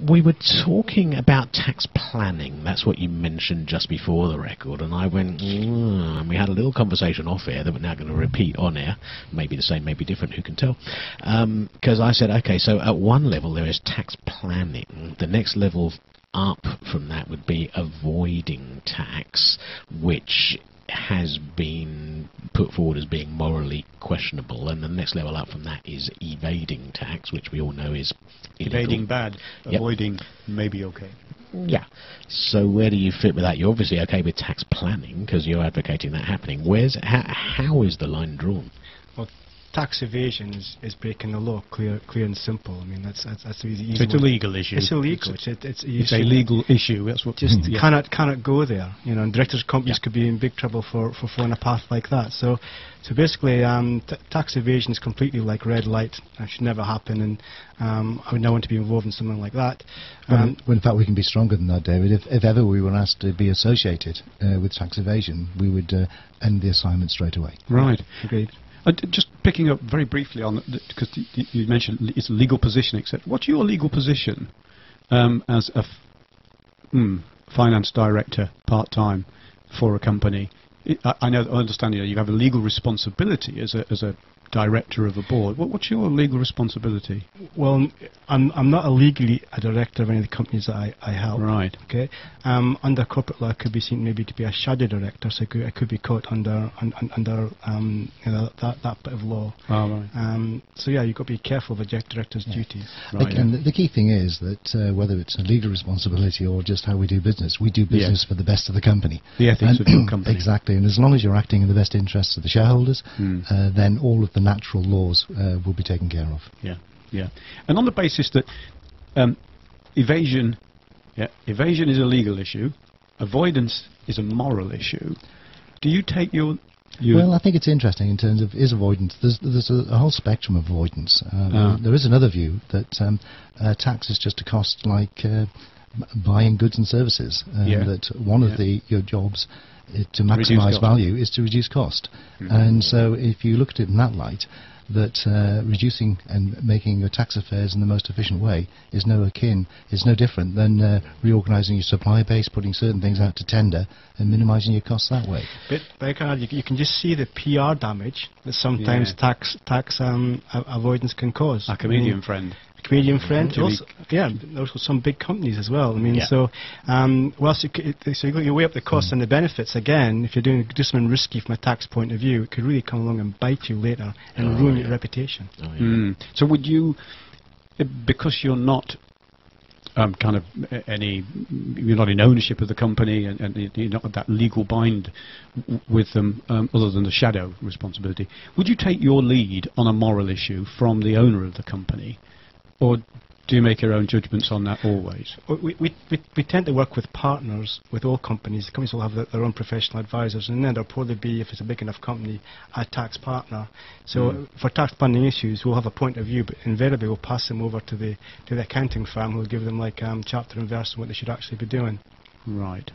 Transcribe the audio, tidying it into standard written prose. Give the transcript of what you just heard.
We were talking about tax planning. That's what you mentioned just before the record, and I went, and we had a little conversation off air that we're now going to repeat on air. Maybe the same, maybe different, who can tell? Because I said, okay, so at one level there is tax planning. The next level up from that would be avoiding tax, which has been put forward as being morally questionable, and the next level up from that is evading tax, which we all know is illegal. Evading bad, avoiding maybe okay. Yeah. So where do you fit with that? You're obviously okay with tax planning because you're advocating that happening. How is the line drawn? Well, tax evasion is breaking the law, clear and simple. I mean, that's the easy. So it's a legal issue. It's illegal. It's a legal issue. That's what. Just cannot go there. You know, and directors of companies could be in big trouble for following a path like that. So basically, tax evasion is completely like red light. That should never happen, and I would not want to be involved in something like that. Well, in fact, we can be stronger than that, David. If ever we were asked to be associated with tax evasion, we would end the assignment straight away. Right. Agreed. Just picking up very briefly on because you mentioned it's a legal position, etc. What's your legal position as a finance director part-time for a company? I understand you have a legal responsibility as a director of a board. What's your legal responsibility? Well, I'm not legally a director of any of the companies that I help. Right. Okay. Under corporate law, I could be seen maybe to be a shadow director, so I could be caught under that bit of law. Oh, right. So yeah, you've got to be careful of a director's duties. Right, and the key thing is that whether it's a legal responsibility or just how we do business for the best of the company. The ethics of your company. Exactly, and as long as you're acting in the best interests of the shareholders, then all of the natural laws will be taken care of. Yeah, yeah. And on the basis that evasion is a legal issue, avoidance is a moral issue, do you take your... Well, I think it's interesting in terms of is avoidance. There's a whole spectrum of avoidance. There is another view that tax is just a cost like buying goods and services, that one of your jobs to maximise value is to reduce cost. And so if you look at it in that light, that reducing and making your tax affairs in the most efficient way is no different than reorganising your supply base, putting certain things out to tender and minimising your costs that way. But you can just see the PR damage that sometimes tax avoidance can cause. A comedian friend. Comedian friend, also some big companies as well. I mean, so you weigh up the costs and the benefits. Again, if you're do something risky from a tax point of view, it could really come along and bite you later and ruin your reputation. So would you, because you're not you're not in ownership of the company and you're not that legal bind with them, other than the shadow responsibility, would you take your lead on a moral issue from the owner of the company? Or do you make your own judgments on that always? We tend to work with partners with all companies. The companies will have their own professional advisors, and then there'll probably be, if it's a big enough company, a tax partner. So for tax planning issues, we'll have a point of view, but invariably we'll pass them over to the accounting firm who will give them like chapter and verse on what they should actually be doing. Right.